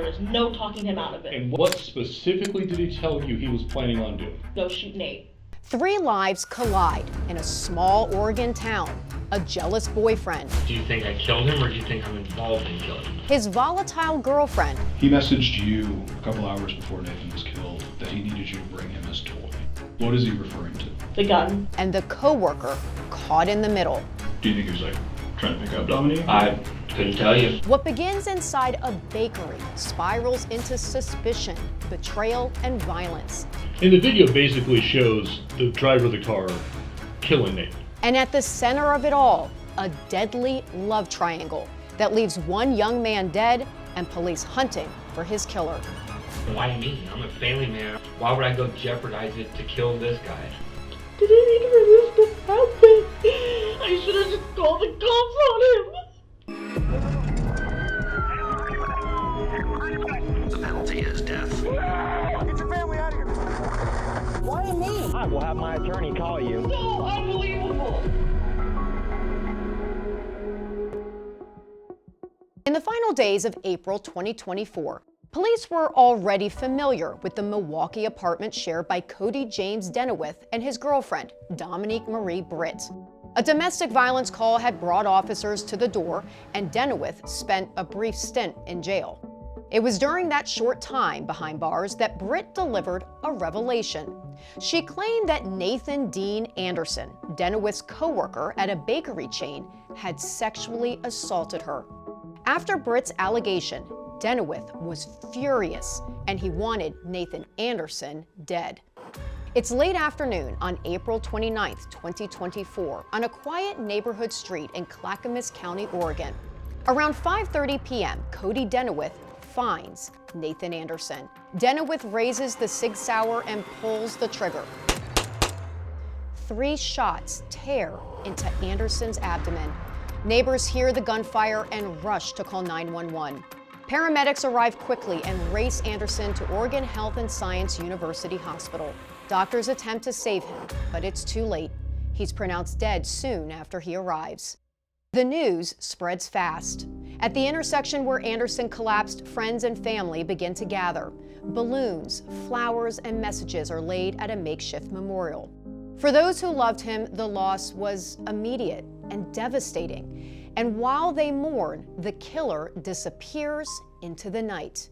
is no talking him out of it. And what specifically did he tell you he was planning on doing? Go shoot Nate. 3 lives collide in a small Oregon town. A jealous boyfriend. Do you think I killed him, or do you think I'm involved in killing him? His volatile girlfriend. He messaged you a couple hours before Nathan was killed that he needed you to bring him his toy. What is he referring to? The gun. And the co-worker caught in the middle. Do you think he was trying to pick up Dominique? I couldn't tell you. What begins inside a bakery spirals into suspicion, betrayal, and violence. And the video basically shows the driver of the car killing Nate. And at the center of it all, a deadly love triangle that leaves one young man dead and police hunting for his killer. Why me? I'm a family man. Why would I go jeopardize it to kill this guy? Did I need for this to happen? I should have just called the cops on him. The penalty is death. Get your family out of here. Why me? I will have my attorney call you. So unbelievable. In the final days of April 2024, police were already familiar with the Milwaukee apartment shared by Cody James Denewith and his girlfriend, Dominique Marie Britt. A domestic violence call had brought officers to the door, and Denewith spent a brief stint in jail. It was during that short time behind bars that Britt delivered a revelation. She claimed that Nathan Dean Anderson, Denewith's co-worker at a bakery chain, had sexually assaulted her. After Britt's allegation, Denewith was furious, and he wanted Nathan Anderson dead. It's late afternoon on April 29, 2024, on a quiet neighborhood street in Clackamas County, Oregon. Around 5:30 p.m., Cody Denewith finds Nathan Anderson. Denewith raises the Sig Sauer and pulls the trigger. 3 shots tear into Anderson's abdomen. Neighbors hear the gunfire and rush to call 911. Paramedics arrive quickly and race Anderson to Oregon Health and Science University Hospital. Doctors attempt to save him, but it's too late. He's pronounced dead soon after he arrives. The news spreads fast. At the intersection where Anderson collapsed, friends and family begin to gather. Balloons, flowers, and messages are laid at a makeshift memorial. For those who loved him, the loss was immediate and devastating. And while they mourn, the killer disappears into the night.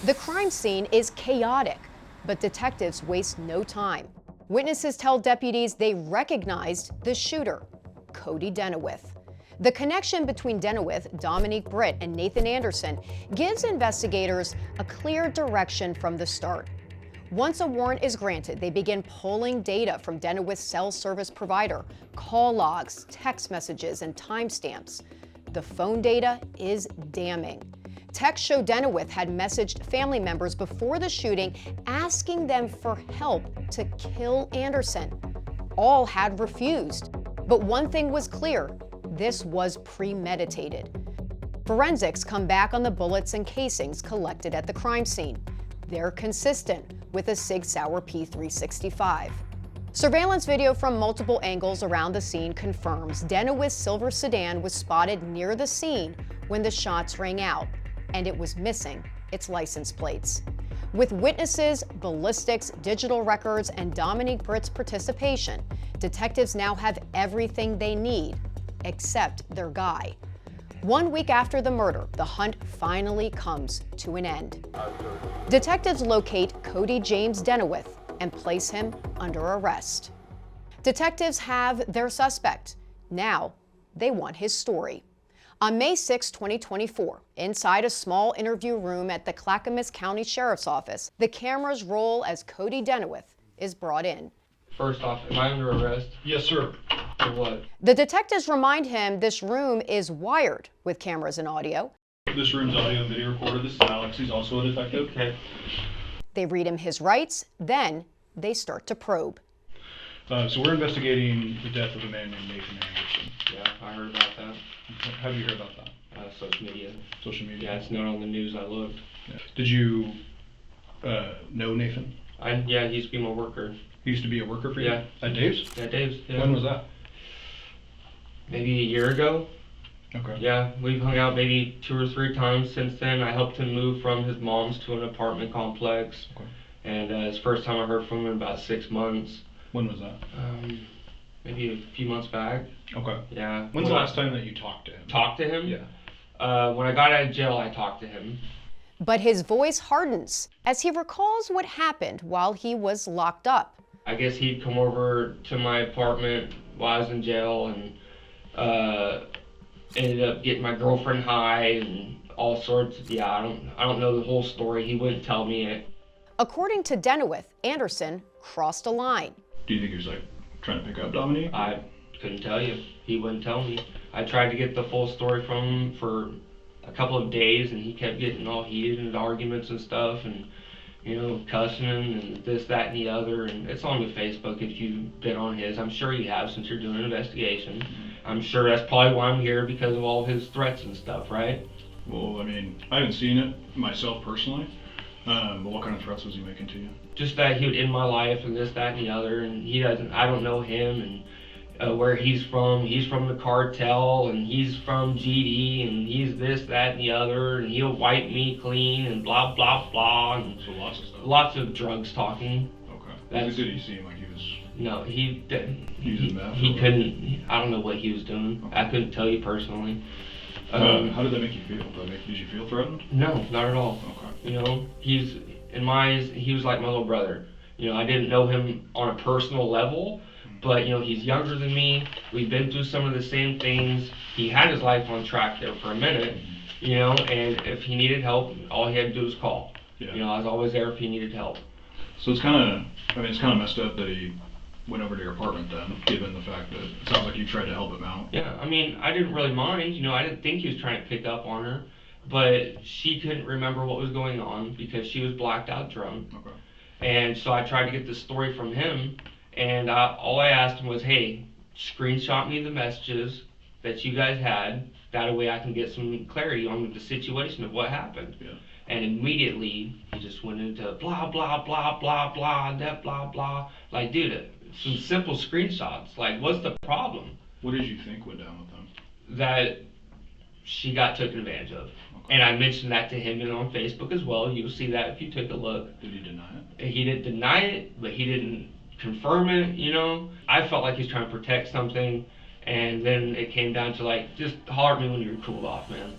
The crime scene is chaotic, but detectives waste no time. Witnesses tell deputies they recognized the shooter, Cody Denewith. The connection between Denewith, Dominique Britt, and Nathan Anderson gives investigators a clear direction from the start. Once a warrant is granted, they begin pulling data from Denewith's cell service provider, call logs, text messages, and timestamps. The phone data is damning. Texts show Denewith had messaged family members before the shooting, asking them for help to kill Anderson. All had refused. But one thing was clear: this was premeditated. Forensics come back on the bullets and casings collected at the crime scene. They're consistent with a Sig Sauer P365. Surveillance video from multiple angles around the scene confirms Denewith's silver sedan was spotted near the scene when the shots rang out, and it was missing its license plates. With witnesses, ballistics, digital records, and Dominique Britt's participation, detectives now have everything they need, except their guy. 1 week after the murder, the hunt finally comes to an end. Detectives locate Cody James Denewith and place him under arrest. Detectives have their suspect. Now they want his story. On May 6, 2024, inside a small interview room at the Clackamas County Sheriff's Office, the cameras roll as Cody Denewith is brought in. First off, am I under arrest? Yes, sir. For what? The detectives remind him this room is wired with cameras and audio. This room's audio and video recorder. This is Alex. He's also a detective. Okay. They read him his rights, then they start to probe. So we're investigating the death of a man named Nathan Anderson. Yeah, I heard about that. How did you hear about that? Social media. Social media? Yeah, it's not on the news. I looked. Yeah. Did you know Nathan? Yeah, he used to be my worker. He used to be a worker for you? Yeah. At Dave's? At Dave's, yeah. When was that? Maybe a year ago. Okay. Yeah, we've hung out maybe 2 or 3 times since then. I helped him move from his mom's to an apartment complex. Okay. And it's the first time I heard from him in about 6 months. When was that? Maybe a few months back. Okay. Yeah. When's the last time that you talked to him? Talked to him? Yeah. When I got out of jail, I talked to him. But his voice hardens as he recalls what happened while he was locked up. I guess he'd come over to my apartment while I was in jail and ended up getting my girlfriend high and all sorts of, I don't know the whole story. He wouldn't tell me it. According to Denewith, Anderson crossed a line. Do you think he was like trying to pick up Dominique? I couldn't tell you. He wouldn't tell me. I tried to get the full story from him for a couple of days, and he kept getting all heated in arguments and stuff, and cussing and this, that, and the other. And it's on the Facebook if you've been on his. I'm sure you have since you're doing an investigation. I'm sure that's probably why I'm here, because of all his threats and stuff, right? Well, I mean, I haven't seen it myself personally, but what kind of threats was he making to you? Just that he would end my life and this, that, and the other, and I don't know him and where he's from the cartel, and he's from GD, and he's this, that, and the other, and he'll wipe me clean, and blah, blah, blah, and So lots of stuff. lots of drugs talking. Okay. Did he seem like he was... No, he didn't. Using meth? He couldn't. I don't know what he was doing. Okay. I couldn't tell you personally. how did that make you feel? Did you feel threatened? No, not at all. Okay. He's, in my eyes, he was like my little brother. I didn't know him on a personal level, but he's younger than me. We've been through some of the same things. He had his life on track there for a minute, and if he needed help, all he had to do was call. Yeah. I was always there if he needed help. So it's kind of messed up that he went over to your apartment then, given the fact that it sounds like you tried to help him out. Yeah, I mean, I didn't really mind. I didn't think he was trying to pick up on her, but she couldn't remember what was going on because she was blacked out drunk. Okay. And so I tried to get the story from him, and all I asked him was, hey, screenshot me the messages that you guys had. That way I can get some clarity on the situation of what happened. Yeah. And immediately he just went into blah, blah, blah, blah, blah, that blah, blah. Like, dude, some simple screenshots. Like, what's the problem? What did you think went down with them? That she got taken advantage of. Okay. And I mentioned that to him on Facebook as well. You'll see that if you took a look. Did he deny it? He didn't deny it, but he didn't confirm it, I felt like he was trying to protect something, and then it came down to like, just holler at me when you're cooled off, man.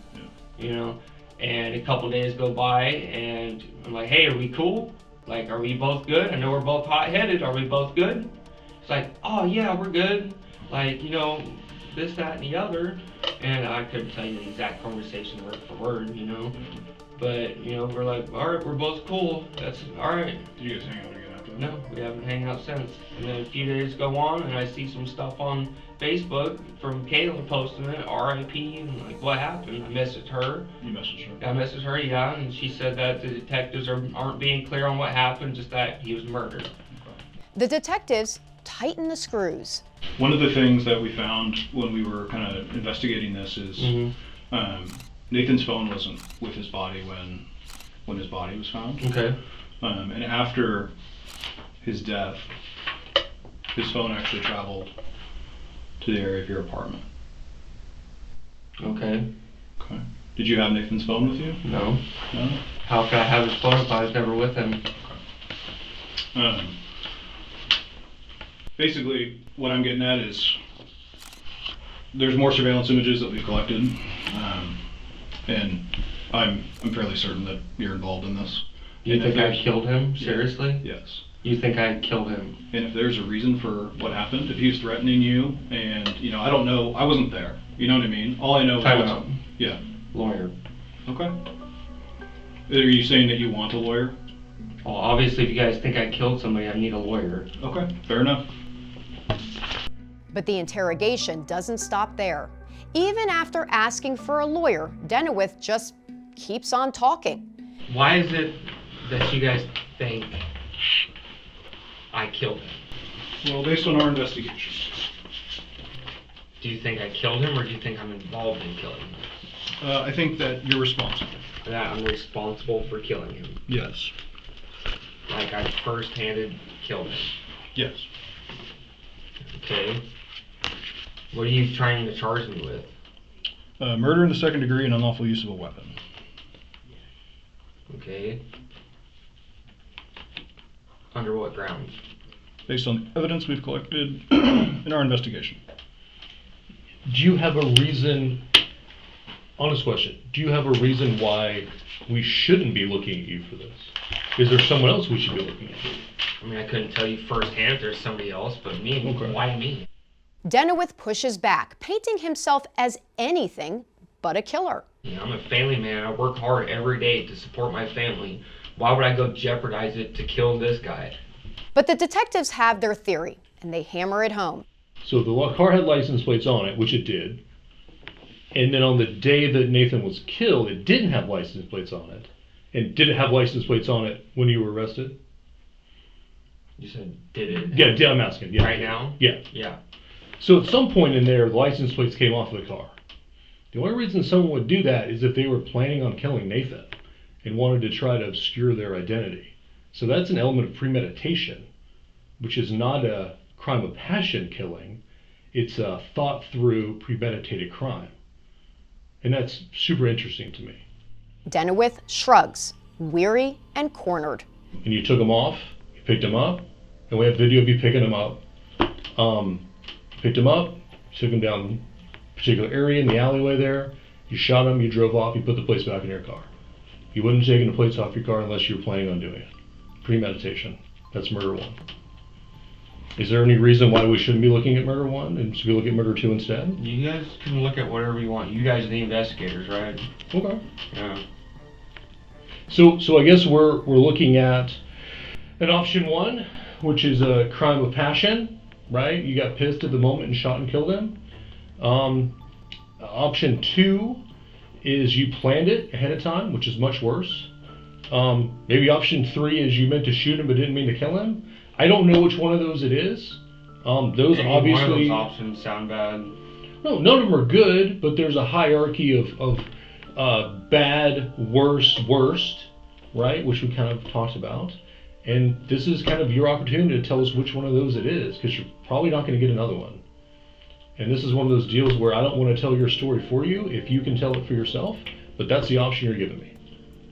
Yeah. And a couple days go by, and I'm like, hey, are we cool? Like, are we both good? I know we're both hot-headed. Are we both good? It's like, oh yeah, we're good. Like, this, that, and the other. And I couldn't tell you the exact conversation word for word, But, we're like, all right, we're both cool. That's all right. Did you guys hang out again after that? No, we haven't hung out since. And then a few days go on, and I see some stuff on Facebook from Kayla posting it, RIP, and like, what happened? I messaged her. You messaged her? I messaged her, yeah, and she said that the detectives aren't being clear on what happened, just that he was murdered. Okay. The detectives tighten the screws. One of the things that we found when we were kind of investigating this is Nathan's phone wasn't with his body when his body was found. Okay. And after his death, his phone actually traveled to the area of your apartment. Okay. Okay. Did you have Nathan's phone with you? No. No? How could I have his phone if I was never with him? Basically, what I'm getting at is there's more surveillance images that we've collected, and I'm fairly certain that you're involved in this. You think I killed him? Seriously? Yes. You think I killed him? And if there's a reason for what happened, if he was threatening you, and I don't know, I wasn't there. You know what I mean? All I know is Time out. Yeah. Lawyer. Okay. Are you saying that you want a lawyer? Well, obviously, if you guys think I killed somebody, I need a lawyer. Okay, fair enough. But the interrogation doesn't stop there. Even after asking for a lawyer, Denewith just keeps on talking. Why is it that you guys think I killed him? Well, based on our investigation. Do you think I killed him, or do you think I'm involved in killing him? I think that you're responsible. That I'm responsible for killing him. Yes. Like I first-handed killed him. Yes. Okay. What are you trying to charge me with? Murder in the second degree and unlawful use of a weapon. Okay. Under what grounds? Based on the evidence we've collected in our investigation. Do you have a reason, honest question, do you have a reason why we shouldn't be looking at you for this? Is there someone else we should be looking at? I mean, I couldn't tell you firsthand if there's somebody else, but me, Okay. Why me? Denewith pushes back, painting himself as anything but a killer. You know, I'm a family man. I work hard every day to support my family. Why would I go jeopardize it to kill this guy? But the detectives have their theory, and they hammer it home. So the car had license plates on it, which it did. And then on the day that Nathan was killed, it didn't have license plates on it. And did it have license plates on it when you were arrested? You said, did it? Yeah, I'm asking. Yeah. Right now? Yeah. Yeah. So at some point in there, the license plates came off of the car. The only reason someone would do that is if they were planning on killing Nathan and wanted to try to obscure their identity. So that's an element of premeditation, which is not a crime of passion killing. It's a thought through premeditated crime. And that's super interesting to me. Denewith shrugs, weary and cornered. And you took him off, you picked him up, and we have video of you picking him up. Picked him up, took him down a particular area in the alleyway there, you shot him, you drove off, you put the plates back in your car. You wouldn't have taken the plates off your car unless you were planning on doing it. Premeditation. That's murder one. Is there any reason why we shouldn't be looking at murder one and should we look at murder two instead? You guys can look at whatever you want. You guys are the investigators, right? Okay. Yeah. So I guess we're looking at an option one, which is a crime of passion, right? You got pissed at the moment and shot and killed him. Option two is you planned it ahead of time, which is much worse. Maybe option three is you meant to shoot him but didn't mean to kill him. I don't know which one of those it is. Those Any obviously. one of those options sound bad. No, none of them are good, but there's a hierarchy of bad, worst, right? Which we kind of talked about. And this is kind of your opportunity to tell us which one of those it is, because you're probably not going to get another one. And this is one of those deals where I don't want to tell your story for you if you can tell it for yourself, but that's the option you're giving me.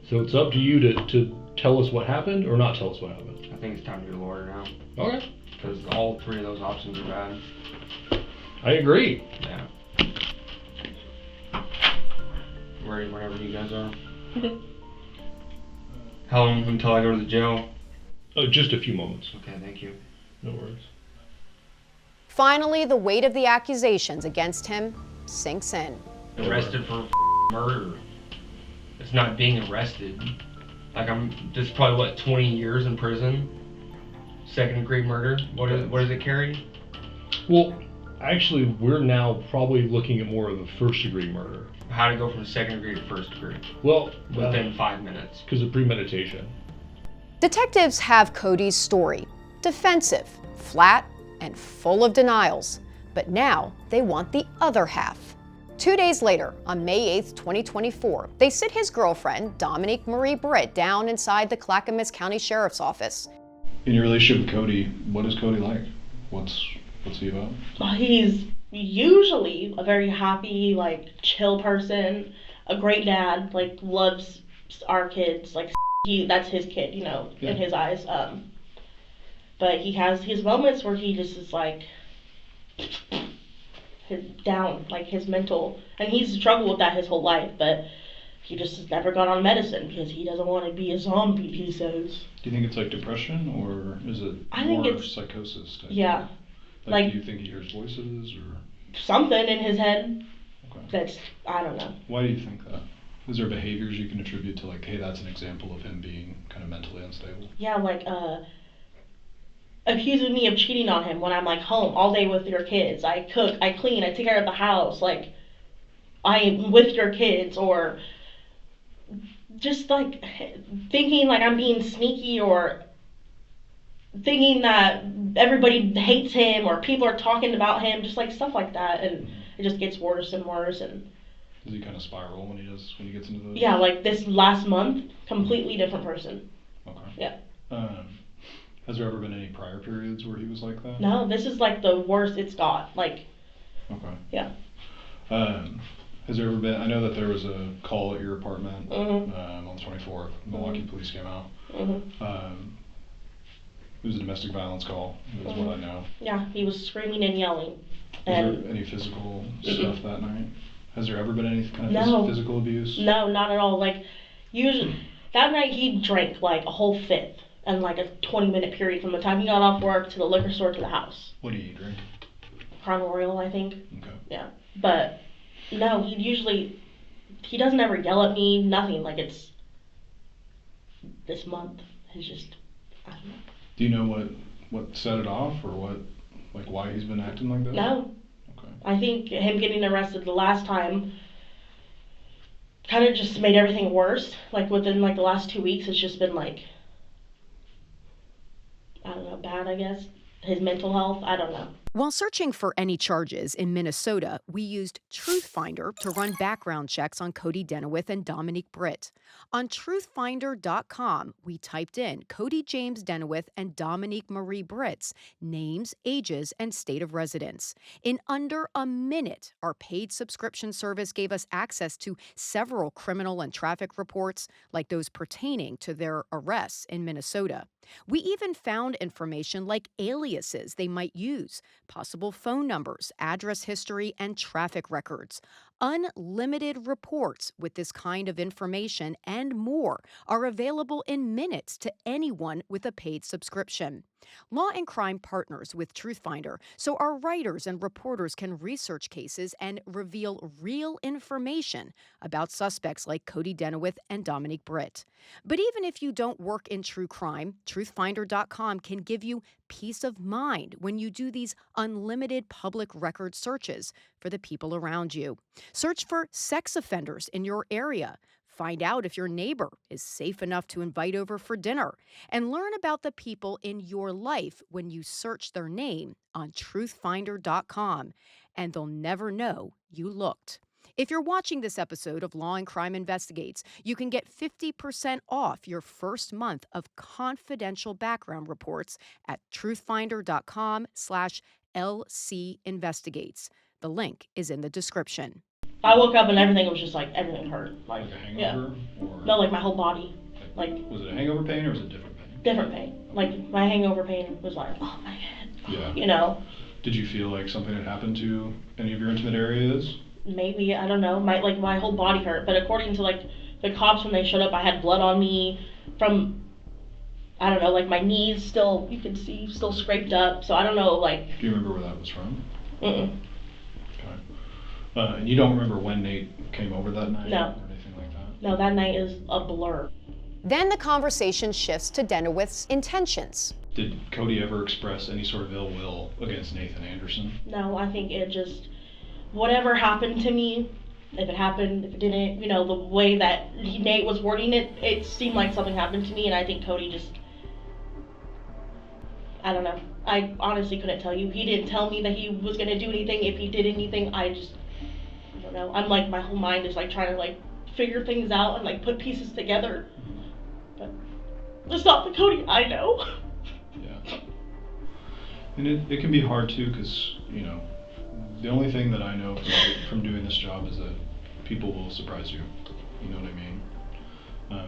So it's up to you to tell us what happened or not tell us what happened. I think it's time to be a lawyer now. Okay. Because all three of those options are bad. I agree. Yeah. Ready whenever you guys are. Okay. How long until I go to the jail? Just a few moments. Okay, thank you. No worries. Finally, the weight of the accusations against him sinks in. Arrested for murder. It's not being arrested. Like this is probably what, 20 years in prison? Second degree murder? What does it carry? Well, actually, we're now probably looking at more of a first degree murder. How to go from second degree to first degree? Well, Within 5 minutes. because of premeditation. Detectives have Cody's story. Defensive, flat, and full of denials. But now they want the other half. 2 days later, on May 8th, 2024, they sit his girlfriend, Dominique Britt, down inside the Clackamas County Sheriff's Office. In your relationship with Cody, what is Cody like? What's he about? He's usually a very happy, like, chill person, a great dad, like, loves our kids, like, that's his kid, you know, in his eyes. But he has his moments where he just is like his mental, and he's struggled with that his whole life, but he just has never gone on medicine because he doesn't want to be a zombie, he says. Do you think it's like depression, or is it I think more it's psychosis type? Yeah. Like, do you think he hears voices, or something in his head okay. that's, I don't know. Why do you think that? Is there behaviors you can attribute to, like, hey, that's an example of him being kind of mentally unstable? Yeah, like, accusing me of cheating on him when I'm, like, home all day with your kids. I cook, I clean, I take care of the house, like, I'm with your kids, or just, like, thinking, like, I'm being sneaky, or thinking that everybody hates him, or people are talking about him, just, like, stuff like that, and it just gets worse and worse, and... Does he kind of spiral when he gets into those? Yeah, like this last month, completely different person. Okay. Yeah. Has there ever been any prior periods where he was like that? No, this is like the worst it's got. Like. Okay. Yeah. Has Has there ever been, I know that there was a call at your apartment Mm-hmm. on the 24th. Milwaukee police came out. Mm-hmm. It was a domestic violence call, is what I know. Yeah, he was screaming and yelling. Was there any physical stuff that night? Has there ever been any kind of physical abuse? No, not at all. Like, usually, that night he drank like a whole fifth in like a 20-minute period from the time he got off work to the liquor store to the house. What do you drink? Crown Royal, I think. Okay. Yeah. But, no, he doesn't ever yell at me, nothing. Like, it's, this month is just, I don't know. Do you know what set it off, or why he's been acting like this? No. Okay. I think him getting arrested the last time kind of just made everything worse. Like, within like the last 2 weeks, it's just been like, I don't know, bad, I guess. His mental health, I don't know. While searching for any charges in Minnesota, we used TruthFinder to run background checks on Cody Denewith and Dominique Britt. On truthfinder.com, we typed in Cody James Denewith and Dominique Marie Britt's names, ages, and state of residence. In under a minute, our paid subscription service gave us access to several criminal and traffic reports, like those pertaining to their arrests in Minnesota. We even found information like aliases they might use, possible phone numbers, address history, and traffic records. Unlimited reports with this kind of information and more are available in minutes to anyone with a paid subscription. Law and Crime partners with TruthFinder so our writers and reporters can research cases and reveal real information about suspects like Cody Denewith and Dominique Britt. But even if you don't work in true crime, truthfinder.com can give you peace of mind when you do these unlimited public record searches for the people around you. Search for sex offenders in your area. Find out if your neighbor is safe enough to invite over for dinner, and learn about the people in your life when you search their name on truthfinder.com, and they'll never know you looked. If you're watching this episode of Law and Crime Investigates, you can get 50% off your first month of confidential background reports at truthfinder.com/LCinvestigates. The link is in the description. I woke up and everything was just like, everything hurt. Like a hangover? Yeah. Or No, like my whole body. Like, was it a hangover pain or was it different pain? different pain. Like, my hangover pain was like, oh my head. Yeah. You know? Did you feel like something had happened to any of your intimate areas? Maybe, I don't know. My whole body hurt. But according to like the cops when they showed up, I had blood on me from, I don't know, like my knees still, you can see, still scraped up. So I don't know, like. Do you remember where that was from? Mm-mm. And you don't remember when Nate came over that night? No. Or anything like that? No, that night is a blur. Then the conversation shifts to Denewith's intentions. Did Cody ever express any sort of ill will against Nathan Anderson? No, I think it just, whatever happened to me, if it happened, if it didn't, you know, the way that Nate was wording it, it seemed like something happened to me, and I think Cody just, I don't know. I honestly couldn't tell you. He didn't tell me that he was going to do anything. If he did anything, I don't know. I'm like, my whole mind is like trying to like figure things out and like put pieces together. But it's not the Cody I know. Yeah. And it can be hard too, because, you know, the only thing that I know from doing this job is that people will surprise you. You know what I mean?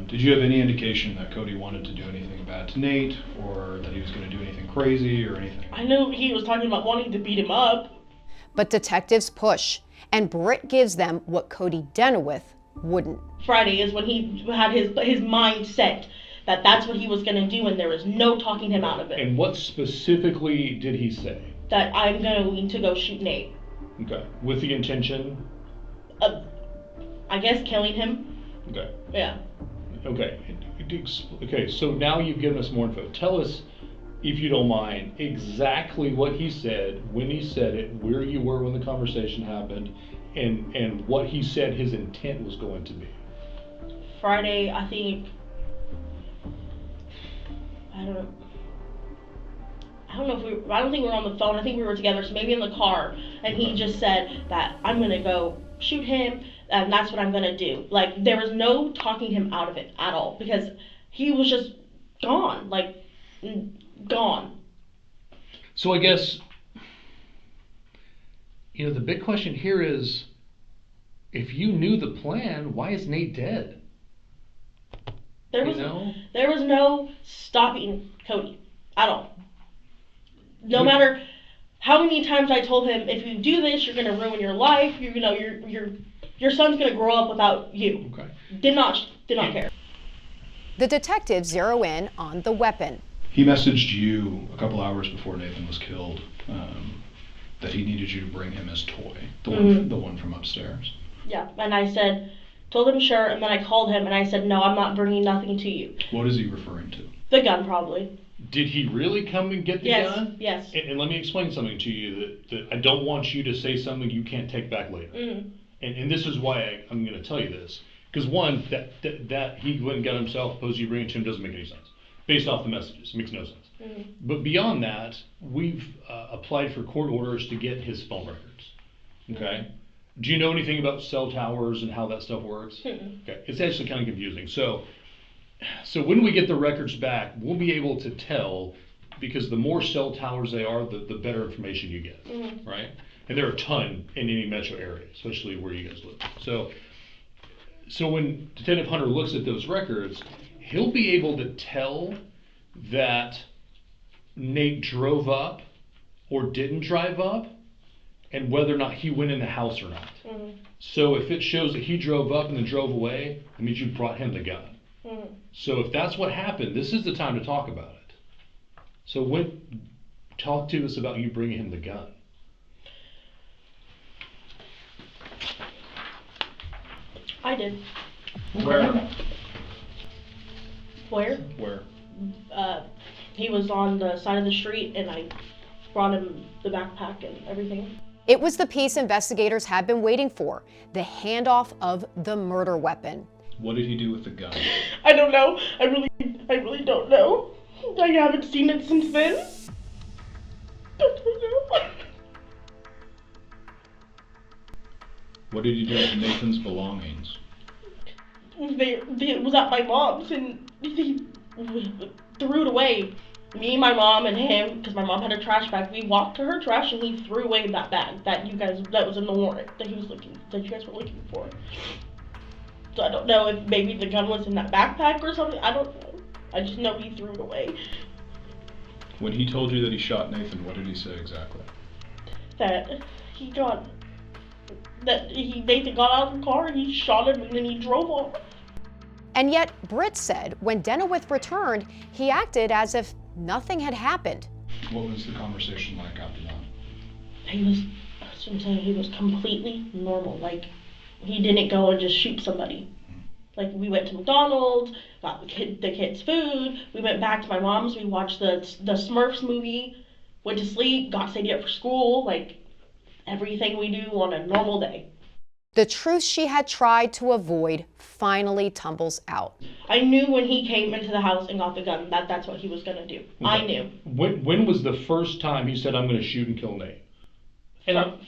Did you have any indication that Cody wanted to do anything bad to Nate, or that he was going to do anything crazy or anything? I knew he was talking about wanting to beat him up. But detectives push, and Britt gives them what Cody Denewith wouldn't. Friday is when he had his mind set that that's what he was going to do, and there was no talking him out of it. And what specifically did he say? That I'm going to go shoot Nate. Okay. With the intention? I guess killing him. Okay. Yeah. Okay. Okay, so now you've given us more info. Tell us, if you don't mind, exactly what he said, when he said it, where you were when the conversation happened, and what he said his intent was going to be. Friday, I think, I don't know if I don't think we were on the phone. I think we were together, so maybe in the car. And he just said that I'm going to go shoot him, and that's what I'm going to do. Like, there was no talking him out of it at all, because he was just gone. Like, gone. So I guess, you know, the big question here is, if you knew the plan, why is Nate dead? There was no stopping Cody at all. No matter how many times I told him, if you do this, you're gonna ruin your life. Your son's gonna grow up without you. Okay. Did not care. The detectives zero in on the weapon. He messaged you a couple hours before Nathan was killed that he needed you to bring him his toy, the one from upstairs. Yeah, and I told him sure, and then I called him and I said, no, I'm not bringing nothing to you. What is he referring to? The gun, probably. Did he really come and get the gun? Yes. And let me explain something to you that I don't want you to say something you can't take back later. Mm-hmm. And this is why I'm going to tell you this. Because one, that he went and got himself, opposed to you bringing it to him, doesn't make any sense. Based off the messages, it makes no sense. Mm-hmm. But beyond that, we've applied for court orders to get his phone records. Okay? Mm-hmm. Do you know anything about cell towers and how that stuff works? Mm-hmm. Okay, it's actually kind of confusing. So when we get the records back, we'll be able to tell, because the more cell towers they are, the better information you get, mm-hmm. right? And there are a ton in any metro area, especially where you guys live. So when Detective Hunter looks at those records, he'll be able to tell that Nate drove up or didn't drive up, and whether or not he went in the house or not. Mm-hmm. So if it shows that he drove up and then drove away, it means you brought him the gun. Mm-hmm. So if that's what happened, this is the time to talk about it. So talk to us about you bringing him the gun. I did. Where? Where? He was on the side of the street, and I brought him the backpack and everything. It was the piece investigators had been waiting for, the handoff of the murder weapon. What did he do with the gun? I don't know. I really don't know. I haven't seen it since then. I don't know. What did you do with Nathan's belongings? It was at my mom's, and he threw it away. Me, my mom, and him, because my mom had a trash bag. We walked to her trash, and he threw away that bag that was in the warrant that you guys were looking for. So I don't know if maybe the gun was in that backpack or something. I don't know. I just know he threw it away. When he told you that he shot Nathan, what did he say exactly? Nathan got out of the car and he shot him and then he drove off. And yet, Britt said when Denewith returned, he acted as if nothing had happened. What was the conversation like after that? He was completely normal. Like, he didn't go and just shoot somebody. Like, we went to McDonald's, got the kids food, we went back to my mom's, we watched the Smurfs movie, went to sleep, got Sadie up for school, like, everything we do on a normal day. The truth she had tried to avoid finally tumbles out. I knew when he came into the house and got the gun that that's what he was going to do. Okay. I knew. When was the first time he said, I'm going to shoot and kill Nate?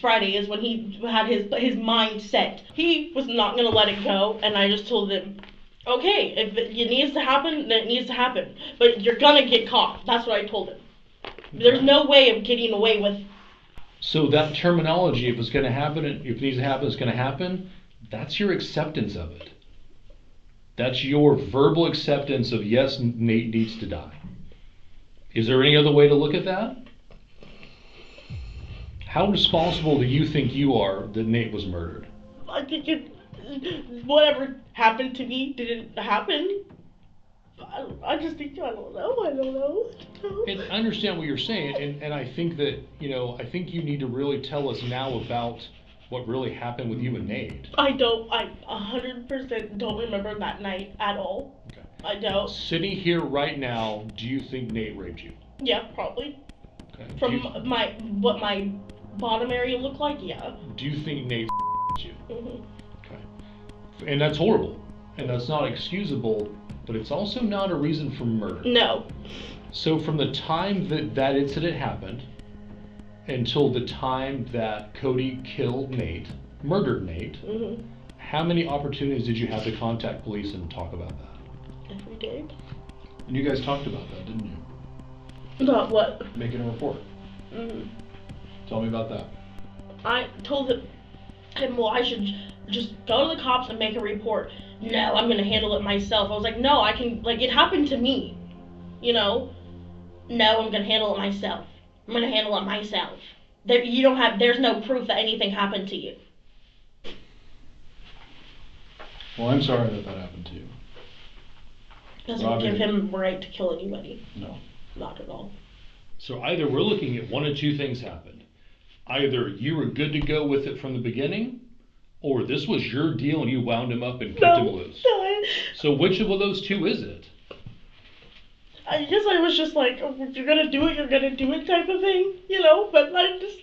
Friday is when he had his mind set. He was not going to let it go, and I just told him, okay, if it needs to happen, then it needs to happen. But you're going to get caught. That's what I told him. There's no way of getting away with. So that terminology, if it's going to happen, if it needs to happen, it's going to happen, that's your acceptance of it. That's your verbal acceptance of, yes, Nate needs to die. Is there any other way to look at that? How responsible do you think you are that Nate was murdered? I think whatever happened to me didn't happen. I just think, I don't know. And I understand what you're saying, and I think that, I think you need to really tell us now about what really happened with you and Nate. I 100% don't remember that night at all. Okay. I don't. Sitting here right now, do you think Nate raped you? Yeah, probably. Okay. From what my bottom area looked like, yeah. Do you think Nate you? Mm-hmm. Okay. And that's horrible, and that's not excusable, but it's also not a reason for murder. No. So from the time that incident happened until the time that Cody murdered Nate, mm-hmm. How many opportunities did you have to contact police and talk about that? Every day. And you guys talked about that, didn't you? About what? Making a report. Mm-hmm. Tell me about that. I told him, well, I should just go to the cops and make a report. No, I'm gonna handle it myself. I was like, no, I can, like, it happened to me, you know? No, I'm gonna handle it myself. I'm gonna handle it myself. There's no proof that anything happened to you. Well, I'm sorry that happened to you. Doesn't give him the right to kill anybody. No. Not at all. So either we're looking at one of two things happened. Either you were good to go with it from the beginning, or this was your deal and you wound him up and kicked him loose. No. So which of those two is it? I guess I was just like, oh, if you're gonna do it type of thing, you know, but I just...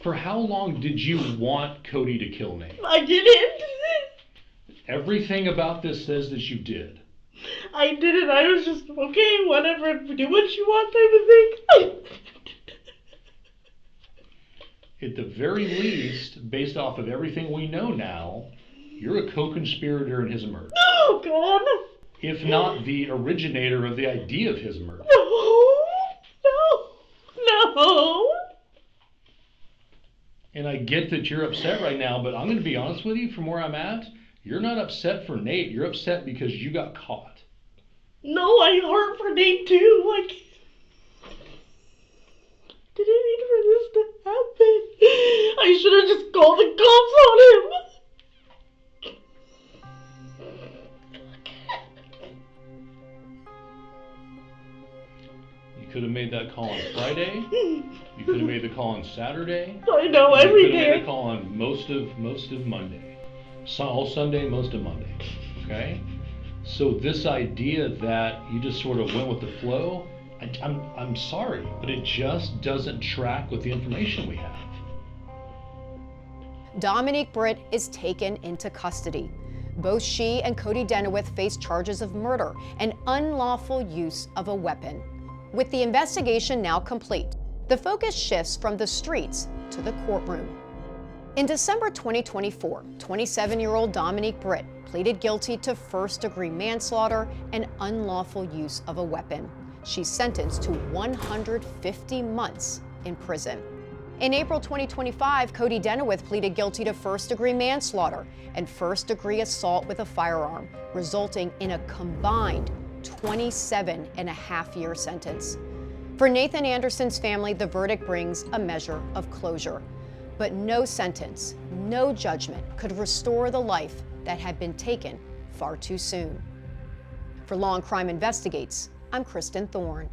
For how long did you want Cody to kill Nate? I didn't. Everything about this says that you did. I didn't. I was just, okay, whatever, do what you want type of thing. At the very least, based off of everything we know now, you're a co-conspirator in his murder. Oh, God. If not the originator of the idea of his murder. No. And I get that you're upset right now, but I'm going to be honest with you, from where I'm at, you're not upset for Nate. You're upset because you got caught. No, I hurt for Nate too. Like, didn't need for this to happen. I should have just called the cops on him. You could have made that call on Friday. You could have made the call on Saturday. I know, every You could have made day. the call on most of Monday. All Sunday, most of Monday. Okay? So this idea that you just sort of went with the flow, I'm sorry, but it just doesn't track with the information we have. Dominique Britt is taken into custody. Both she and Cody Denewith face charges of murder and unlawful use of a weapon. With the investigation now complete, the focus shifts from the streets to the courtroom. In December 2024, 27-year-old Dominique Britt pleaded guilty to first-degree manslaughter and unlawful use of a weapon. She's sentenced to 150 months in prison. In April 2025, Cody Denewith pleaded guilty to first-degree manslaughter and first-degree assault with a firearm, resulting in a combined 27.5-year sentence. For Nathan Anderson's family, the verdict brings a measure of closure. But no sentence, no judgment could restore the life that had been taken far too soon. For Law&Crime Investigates, I'm Kristin Thorne.